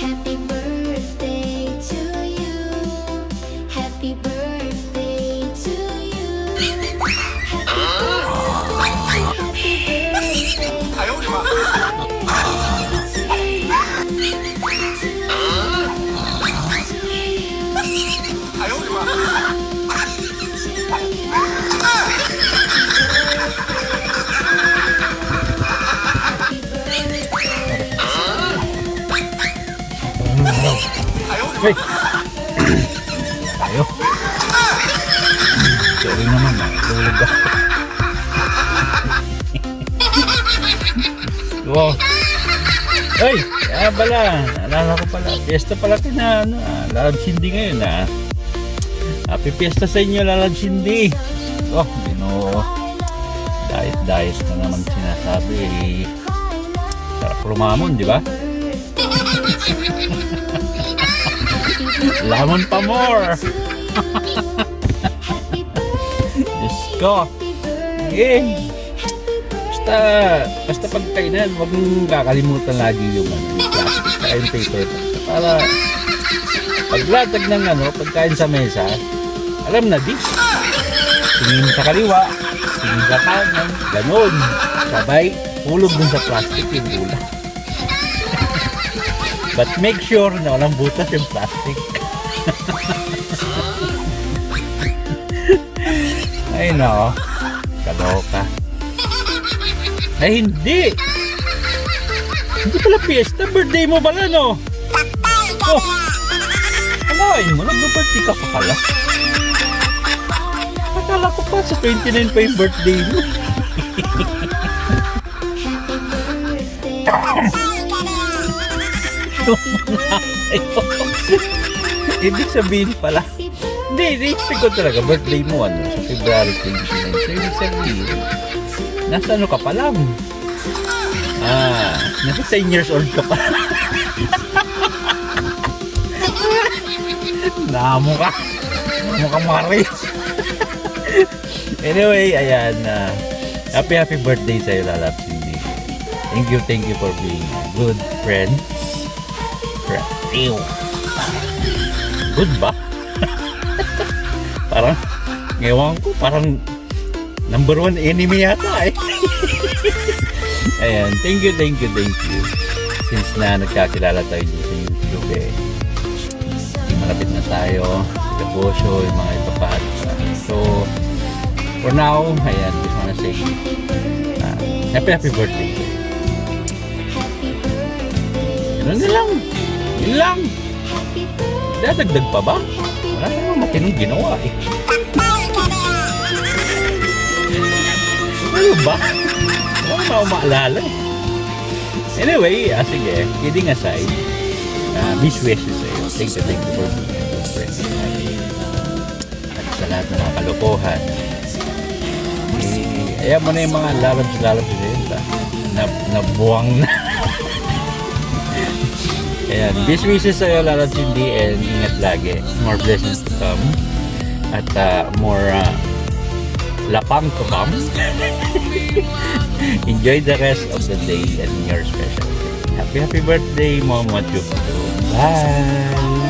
Happy birthday to you. Happy birthday to you. Happy birthday. 哎呦我的妈！ 哎呦我的妈！ 哎呦我的妈！ Hey! Tayo. Sorry naman na. Tulog ako. Wow. Ay! Kaya pala. Naalala ko pala. Fiesta pala na Lalab Cindy ngayon Happy Fiesta sa inyo, Lalab Cindy. Oh, diet na naman sinasabi. Sarap lumamon, di ba? Lamon pa more. Diyos ko. Okay. Basta pagkainan, huwag mong kakalimutan lagi yung plastic at yung paper. Para paglatag ng pagkain sa mesa, alam na di. Tingin sa kaliwa, tingin sa kanan, ganun. Sabay, hulog dun sa plastic yung ulam. But make sure na walang butas yung plastic. Ay no, kaloka. Ay hindi. Hindi pala fiesta, birthday mo pala no? Oh, alain mo, nag-birthday ka pa pala. Akala ko pa sa 29 pa yung birthday mo. Ibig sabihin pala, hindi, expect ko talaga birthday mo sa February 29. So ibig sabihin, nasa ka pa lang? Nasa 10 years old ka pa. Namo ka Maris. Anyway, ayan, happy birthday sa'yo, Lalab Cindy. Thank you for being a good friend. Ew. Good ba? Parang, ewan ko, parang number 1 enemy yata Ayan, thank you. Since na nagkakilala tayo dito sa YouTube malapit na tayo sa negosyo, yung mga iba pa. So, for now, ayan, just wanna say happy birthday. Yun lang. Dadagdag pa ba? Wala namang matinong ginawa Ano ba? Wala na ako maalala Anyway, sige, kidding aside, best wishes sa'yo. Thank you for being a good friend. At sa lahat ng mga kalokohan, ayaw mo na yung mga lalabs nabuwang na. Ayan, best wishes sa'yo, Lalab Cindy, and ingat lagi. More blessings to come. At more lapang to come. Enjoy the rest of the day and your special day. Happy birthday, Mom. What you do. Bye!